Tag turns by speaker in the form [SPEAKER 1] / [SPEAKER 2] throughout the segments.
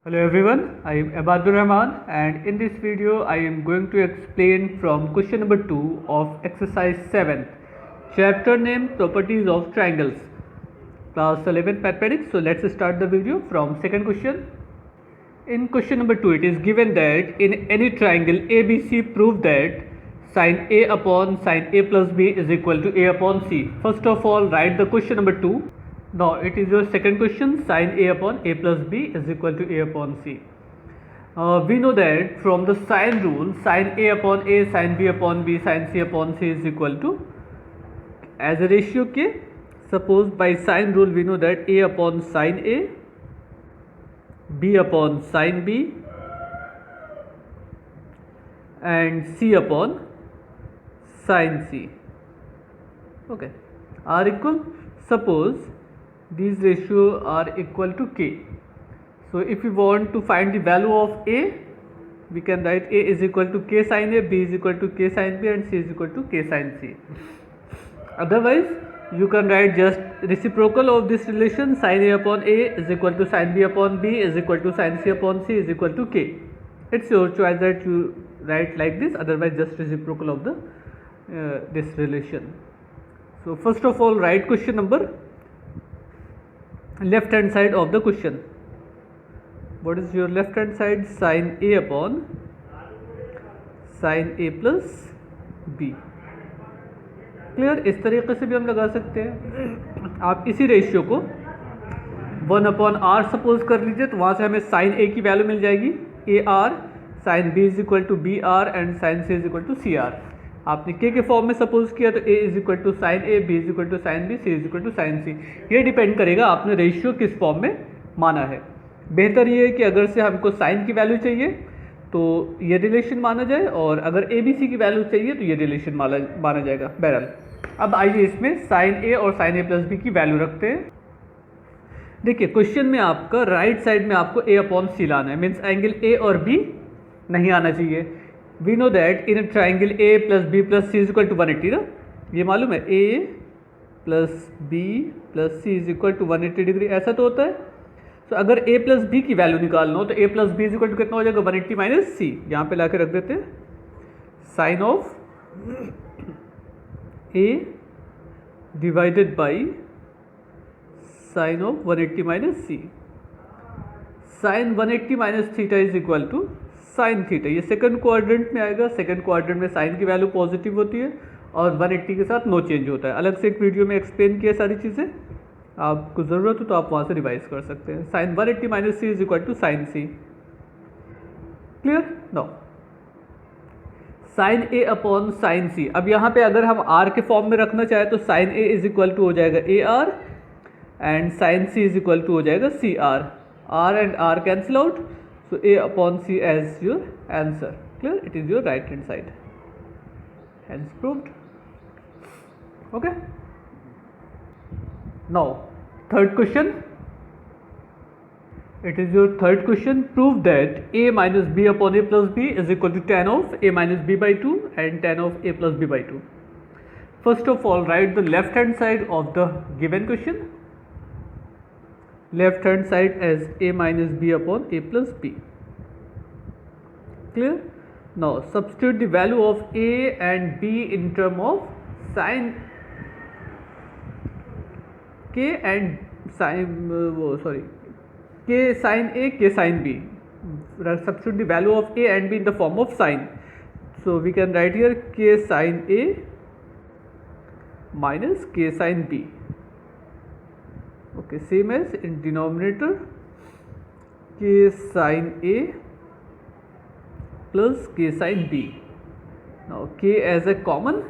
[SPEAKER 1] Hello everyone, I am Abadur Rahman and in this video I am going to explain from question number 2 of exercise 7th, chapter name properties of triangles, class 11 mathematics. So let's start the video from second question. In question number 2 it is given that in any triangle ABC prove that sin A upon sin A plus B is equal to A upon C. First of all write the question number 2. Now it is your second question, sin A upon A plus B is equal to A upon C. We know that from the sin rule, sin A upon A, sin B upon B, sin C upon C is equal to as a ratio K. Suppose by sin rule we know that A upon sin A, B upon sin B and C upon sin C, okay, are equal. Suppose these ratios are equal to K. So if we want to find the value of A, we can write A is equal to K sin A, B is equal to K sin B and C is equal to K sin C. Otherwise you can write just reciprocal of this relation, sin A upon A is equal to sin B upon B is equal to sin C upon C is equal to K. It's your choice that you write like this, otherwise just reciprocal of the this relation. So first of all write question number, left hand side of the question. What is your left hand side? Sin A upon sin A plus B. Clear? इस तरीके से भी हम लगा सकते हैं. आप इसी रेशियो को 1 अपॉन आर सपोज कर लीजिए, तो वहाँ से हमें साइन ए की वैल्यू मिल जाएगी A R, sine B is equal to B R and sine C is equal to C R. आपने के फॉर्म में सपोज किया तो A is equal to sine A, B is equal to sine B, C is equal to sine C. ये depend करेगा आपने ratio किस form में माना है. बेहतर ये है कि अगर से हमको साइन की वैल्यू चाहिए तो ये रिलेशन माना जाए, और अगर ए बी सी की वैल्यू चाहिए तो ये रिलेशन माना जाएगा. बहरहाल अब आइए इसमें साइन ए और साइन ए प्लस बी की वैल्यू रखते हैं. देखिए क्वेश्चन में आपका राइट साइड में आपको ए अपॉन सी लाना है, मीन्स एंगल ए और बी नहीं आना चाहिए. We know that in triangle A plus B plus C is equal to 180 ना, ये मालूम है. A plus B plus C is equal to 180 degree, ऐसा तो होता है. तो अगर a प्लस बी की वैल्यू निकालना हो तो a plus B is equal to कितना हो जाएगा? 180 माइनस सी. यहाँ पे ला के रख देते हैं sine of a divided by sine of 180 minus C. Sine 180 minus theta is equal to sine theta. ये सेकंड क्वाड्रेंट में आएगा. सेकंड क्वाड्रेंट में साइन की वैल्यू पॉजिटिव होती है और 180 के साथ नो चेंज होता है. अलग से एक वीडियो में एक्सप्लेन किया सारी चीज़ें, आपको ज़रूरत हो तो आप वहाँ से रिवाइज कर सकते हैं. Sine 180 minus C is equal to sine C. Clear? Now sine A upon sine C. अब यहाँ पे अगर हम आर के फॉर्म में रखना चाहें तो sine A is equal to हो जाएगा A R and sine C is equal to हो जाएगा C R. R and R cancel out, so A upon C as your answer. Clear? It is your right hand side. Hence proved. Okay. Now third question, it is your third question. Prove that a minus b upon a plus b is equal to tan of a minus b by 2 and tan of a plus b by 2. First of all write the left hand side of the given question. Left hand side as a minus b upon a plus b. Clear? Now substitute the value of a and b in term of sin K and sin K sin A, K sin B. Substitute the value of A and B in the form of sin. So we can write here K sin A minus K sin B. Okay, same as in denominator K sin A plus K sin B. Now K as a common,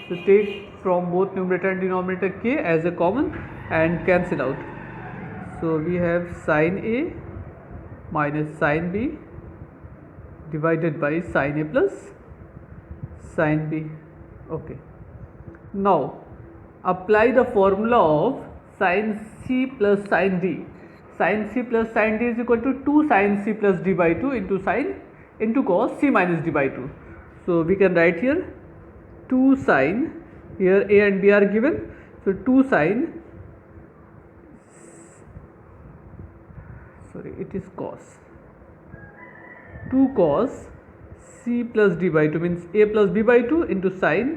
[SPEAKER 1] so take from both numerator and denominator K as a common and cancel out. So we have sin A minus sin B divided by sin A plus sin B. Okay. Now apply the formula of sin C plus sin D. Sin C plus sin D is equal to 2 sin C plus D by 2 into cos C minus D by 2. So we can write here 2 sin, here A and B are given, so 2 sin sorry, it is cos. 2 cos c plus d by 2 means a plus b by 2 into sin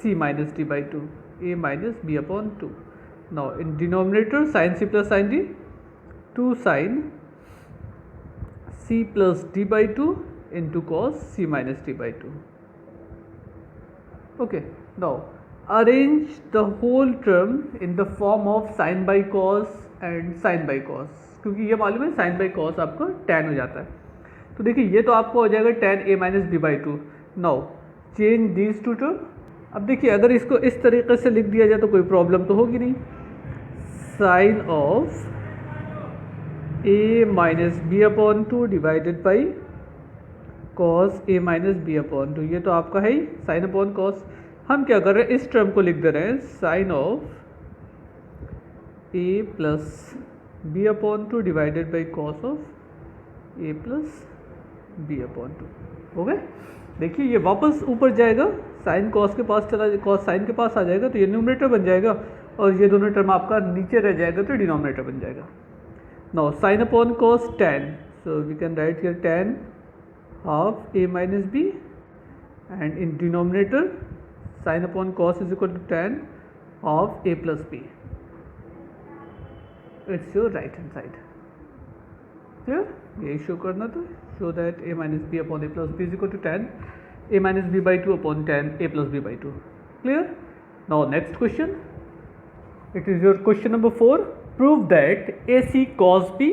[SPEAKER 1] c minus d by 2, a minus b upon 2. Now in denominator sin c plus sin d, 2 sin c plus d by 2 into cos c minus d by 2. Okay, now arrange the whole term in the form of sin by cos and sin by cos, क्योंकि ये मालूम है sin by cos आपका tan हो जाता है. तो देखिए ये तो आपको हो जाएगा tan a minus B by 2. Now change these two term. अब देखिए अगर इसको इस तरीके से लिख दिया जाए तो कोई प्रॉब्लम तो होगी नहीं. Sine of a minus B upon 2 divided by cos a minus B upon 2, ये तो आपका है ही साइन अपॉन कॉस. हम क्या कर रहे हैं, इस टर्म को लिख दे रहे हैं sine of a plus B upon 2 divided by cos of a plus B upon 2. हो गए. देखिए ये वापस ऊपर जाएगा, साइन कॉस के पास चला, कॉस साइन के पास आ जाएगा तो ये न्यूमरेटर बन जाएगा और ये दोनों टर्म आपका नीचे रह जाएगा तो डिनोमिनेटर बन जाएगा. Now sine upon cos tan, so we can write here tan half a minus b and in denominator sine upon cos is equal to tan half a plus b. It's your right hand side. Clear. ये show करना था, show that a minus B upon a plus B is equal to tan a minus B by 2 upon tan a plus b by 2. Clear. Now next question, it is your question number 4. Prove that AC cos B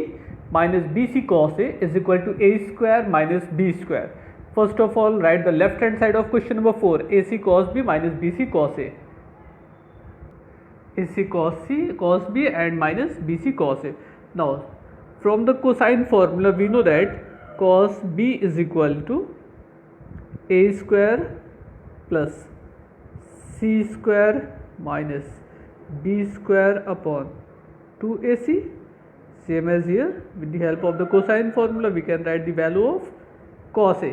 [SPEAKER 1] minus BC cos A is equal to A square minus B square. First of all, write the left hand side of question number 4. AC cos B minus BC cos A. AC cos B and minus BC cos A. Now, from the cosine formula, we know that cos B is equal to A square plus C square minus b square upon 2ac. Same as here, with the help of the cosine formula we can write the value of cos a.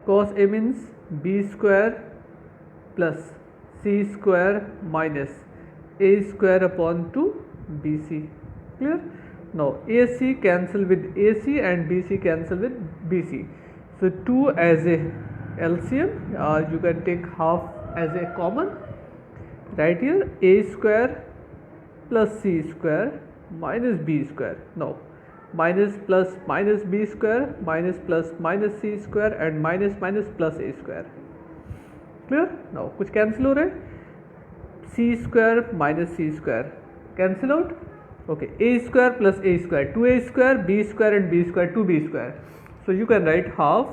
[SPEAKER 1] Cos a means b square plus c square minus a square upon 2 bc. Clear. Now ac cancel with ac and bc cancel with bc, so 2 as a LCM, you can take half as a common. Right here a square plus c square minus b square. Now minus plus minus b square minus plus minus c square and minus minus plus a square. Clear. Now कुछ cancel हो रहे हैं, c square minus c square cancel out. Okay, a square plus a square, 2a square, b square and b square, 2b square. So you can write half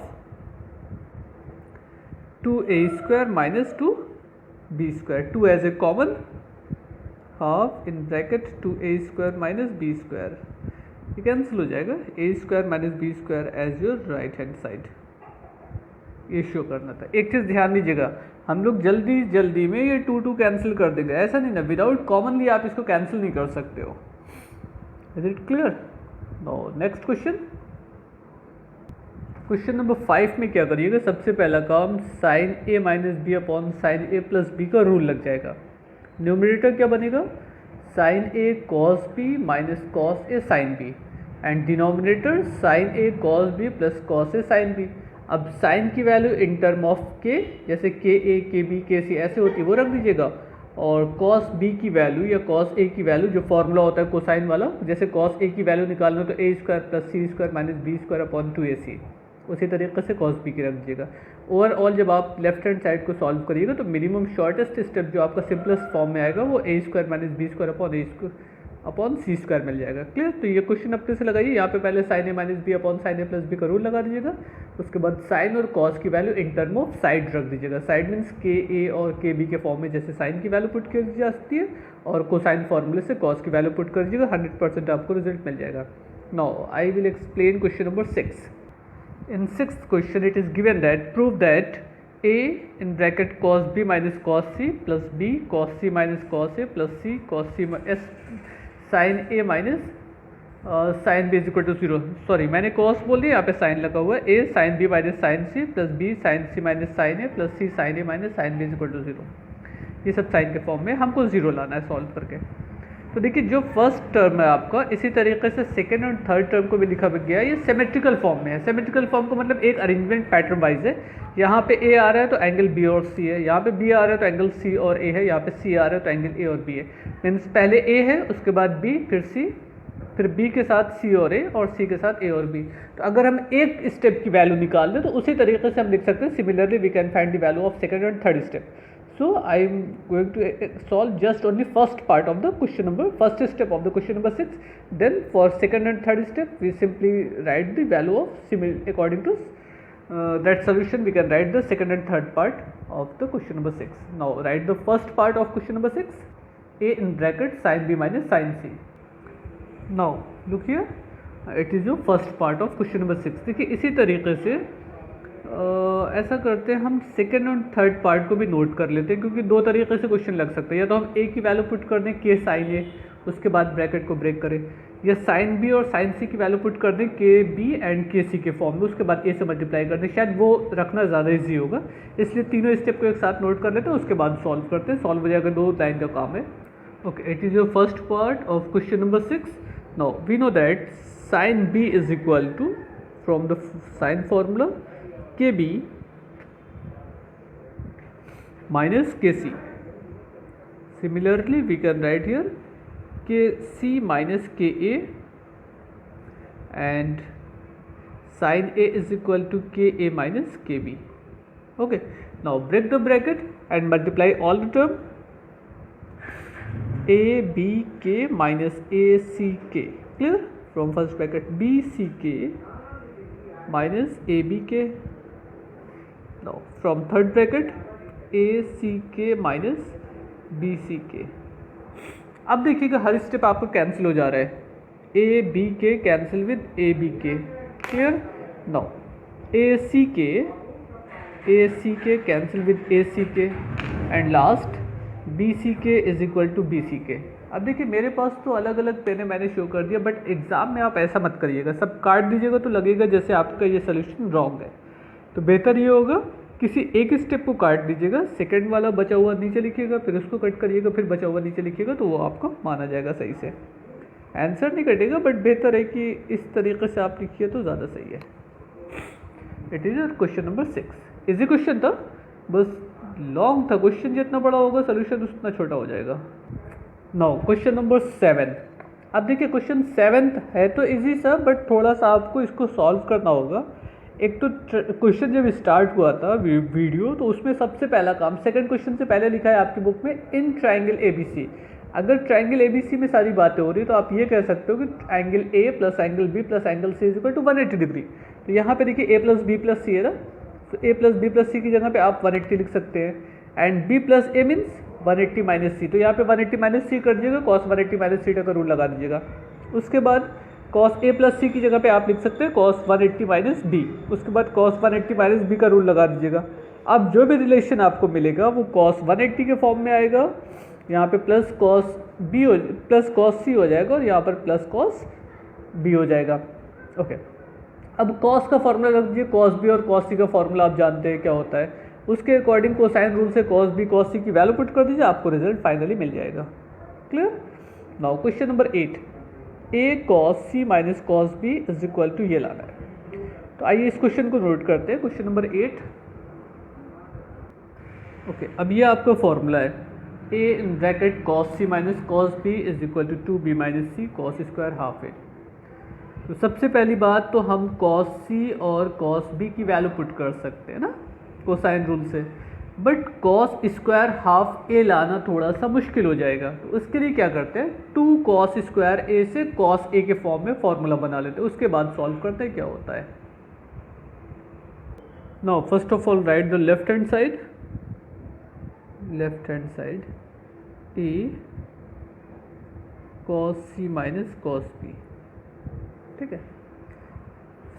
[SPEAKER 1] 2a square minus 2b square, 2 as a common, half in bracket 2a square minus b square. ये cancel हो जाएगा, a square minus b square as your right hand side. ये show करना था. एक चीज़ ध्यान दीजिएगा, हम लोग जल्दी जल्दी में ये 2 कैंसिल कर देंगे, ऐसा नहीं ना. विदाउट कॉमनली आप इसको कैंसिल नहीं कर सकते हो. Is it clear. Now next question. Question number 5 में क्या करिएगा, सबसे पहला काम sine a minus B upon sine a plus b का रूल लग जाएगा. न्यूमरेटर क्या बनेगा, sine a cos b minus cos a sine b and denominator sine a cos b plus cos a sine b. अब sine की value in term of k, जैसे के ए के बी के सी ऐसे होती है वो रख दीजिएगा, और कॉस बी की वैल्यू या कॉस ए की वैल्यू जो फॉर्मूला होता है कोसाइन वाला, जैसे कॉस ए की वैल्यू निकालना तो A square plus C square minus B square upon 2ac, उसी तरीके से कॉस बी की रख दीजिएगा. ओवरऑल जब आप लेफ्ट हैंड साइड को सॉल्व करिएगा तो मिनिमम शॉर्टेस्ट स्टेप जो आपका सिंपलेस्ट फॉर्म में आएगा वो A square minus B square upon A square upon C square मिल जाएगा. क्लियर. तो ये क्वेश्चन अपने से लगाइए. यहाँ पे पहले sign a minus B upon sine a plus b का रूल लगा दीजिएगा. उसके बाद साइन और कॉस की value in term of side रख दीजिएगा. साइड मीन्स के ए और के बी के फॉर्म में जैसे साइन की वैल्यू पुट कर दी जा सकती है, और कोसाइन फॉर्मूले से कॉस की वैल्यू पुट कर दीजिएगा. 100% आपको रिजल्ट मिल जाएगा. Now I will explain question number 6. In sixth question, it is given that prove that a in bracket cos b minus cos c plus b cos c minus cos a plus c cos c s sin a minus sin b is equal to 0. Sorry मैंने cos बोल दिया, यहाँ पे sin लगा हुआ है. a sin b minus sin c plus b sin c minus sin a plus c sin a minus sin b is equal to 0. ये सब साइन के फॉर्म में हमको 0 लाना है सॉल्व करके. तो देखिए जो फर्स्ट टर्म है आपका, इसी तरीके से सेकेंड और थर्ड टर्म को भी लिखा गया है, ये सिमेट्रिकल फॉर्म में है। सिमेट्रिकल फॉर्म का मतलब एक अरेंजमेंट पैटर्न वाइज है। यहाँ पे ए आ रहा है तो एंगल बी और सी है, यहाँ पे बी आ रहा है तो एंगल सी और ए है, यहाँ पे सी आ रहा है तो एंगल ए और बी है। मीन्स पहले ए है, उसके बाद बी, फिर सी, फिर बी के साथ सी और ए, और सी के साथ ए और बी। तो अगर हम एक स्टेप की वैल्यू निकाल लें तो उसी तरीके से हम लिख सकते हैं, similarly we can find the value of second and third step. So I am going to solve just only first part of the question number, first step of the question number 6. Then for second and third step we simply write the value of according to that solution we can write the second and third part of the question number 6. Now write the first part of question number 6, a in bracket sin b minus sin c. Now look here, it is your first part of question number 6. देखिए इसी तरीके से ऐसा करते हैं, हम second और third part को भी नोट कर लेते हैं, क्योंकि दो तरीके से क्वेश्चन लग सकता है। या तो हम ए की वैल्यू पुट कर दें के साइन ए, उसके बाद ब्रैकेट को ब्रेक करें, या साइन बी और साइन सी की वैल्यू पुट कर दें के बी एंड के सी के फॉर्म में, उसके बाद ए से मल्टीप्लाई कर दें। शायद वो रखना ज़्यादा इजी होगा, इसलिए तीनों स्टेप को एक साथ नोट कर लेते हैं, उसके बाद सॉल्व करते हैं। सॉल्व हो जाएगा, 2 लाइन का काम है। Okay, it is your first part of question number 6. Now we know that sine B is equal to, from the sine formula, k b minus kc. Similarly we can write here kc minus ka, and sin a is equal to ka minus kb. Okay, now break the bracket and multiply all the term, a b k minus a c k. Clear? From first bracket b c k minus a b k. Now from third bracket ए सी के minus B c k. अब देखिएगा हर step आपको cancel हो जा रहा है, A B के cancel with A B के. क्लियर? नाउ ए सी के कैंसिल विद ए सी के, and last b c k is equal to b c k. अब देखिए मेरे पास तो अलग अलग पेने मैंने शो कर दिया, बट एग्जाम में आप ऐसा मत करिएगा, सब काट दीजिएगा तो लगेगा जैसे आपका ये सोल्यूशन रॉन्ग है. तो बेहतर ये होगा किसी एक स्टेप को काट दीजिएगा, सेकंड वाला बचा हुआ नीचे लिखिएगा, फिर उसको कट करिएगा, फिर बचा हुआ नीचे लिखिएगा, तो वो आपको माना जाएगा सही से. आंसर नहीं कटेगा, बट बेहतर है कि इस तरीके से आप लिखिए तो ज़्यादा सही है. It is question number 6. Easy question था, बस लॉन्ग था. क्वेश्चन जितना बड़ा होगा सोल्यूशन उतना छोटा हो जाएगा. Now question number 7. अब देखिए क्वेश्चन 7 है तो इजी सा, बट थोड़ा सा आपको इसको सॉल्व करना होगा. एक तो क्वेश्चन जब स्टार्ट हुआ था वीडियो, तो उसमें सबसे पहला काम सेकंड क्वेश्चन से पहले लिखा है आपकी बुक में, इन ट्राइंगल एबीसी. अगर ट्राइंगल एबीसी में सारी बातें हो रही है तो आप ये कह सकते हो कि angle A plus angle B plus angle C is equal to 180 degree. तो यहाँ पे देखिए A plus B plus C है ना, तो A plus B plus C की जगह पे आप 180 लिख सकते हैं, and B plus A means 180 minus C. तो यहाँ पे 180 माइनस सी कर दीजिएगा, कॉस 180 माइनस सी का रूल लगा दीजिएगा. उसके बाद कॉस ए प्लस सी की जगह पे आप लिख सकते हैं कॉस 180 माइनस बी. उसके बाद कॉस 180 माइनस बी का रूल लगा दीजिएगा. अब जो भी रिलेशन आपको मिलेगा वो कॉस 180 के फॉर्म में आएगा, यहाँ पे प्लस कॉस बी हो प्लस कॉस सी हो जाएगा, और यहाँ पर प्लस कॉस बी हो जाएगा. ओके, अब कॉस का फॉर्मूला रख दीजिए. कॉस बी और कॉस सी का फॉर्मूला आप जानते हैं क्या होता है. उसके अकॉर्डिंग कोसाइन रूल से कॉस बी कॉस सी की वैल्यू पुट कर दीजिए, आपको रिजल्ट फाइनली मिल जाएगा. Clear? Now question number 8. A cos C minus cos B is equal to ये लाना है. तो आइए इस क्वेश्चन को नोट करते हैं. Question number 8. ओके, अब ये आपका फॉर्मूला है, A in bracket cos C minus cos B is equal to 2b minus C cos square half A. तो सबसे पहली बात तो हम कॉस सी और कॉस बी की वैल्यू पुट कर सकते हैं ना कोसाइन रूल से, but cos square half A लाना थोड़ा सा मुश्किल हो जाएगा. तो उसके लिए क्या करते हैं, 2 कॉस स्क्वायर ए से कॉस ए के फॉर्म में फॉर्मूला बना लेते हैं. उसके बाद सॉल्व करते हैं क्या होता है. Now first of all write the left hand side a cos C minus cos b. ठीक है,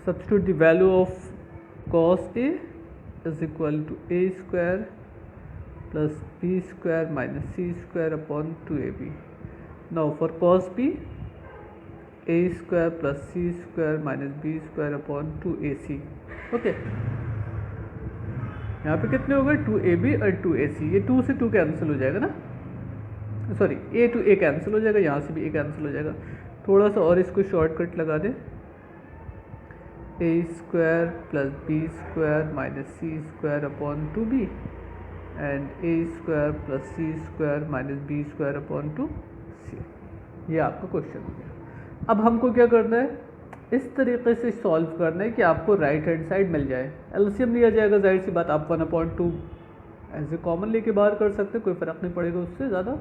[SPEAKER 1] substitute the value of cos a is equal to a square plus b square minus c square upon 2ab. Now for cos b, a square plus c square minus b square upon 2ac. Okay, यहाँ पे कितने हो गए 2ab और 2ac. ये 2 से 2 cancel हो जाएगा ना. Sorry a two a cancel हो जाएगा, यहाँ से भी ए कैंसिल हो जाएगा। थोड़ा सा और इसको शॉर्टकट लगा दें, A square plus B square minus C square upon 2b and A square plus C square minus B square upon 2c। ये आपका क्वेश्चन हो गया। अब हमको क्या करना है, इस तरीके से सॉल्व करना है कि आपको राइट हैंड साइड मिल जाए। एलसीएम लिया जाएगा, जाहिर सी बात आप 1/2 ऐसे कॉमन लेके बाहर कर सकते हैं, कोई फ़र्क नहीं पड़ेगा उससे ज़्यादा।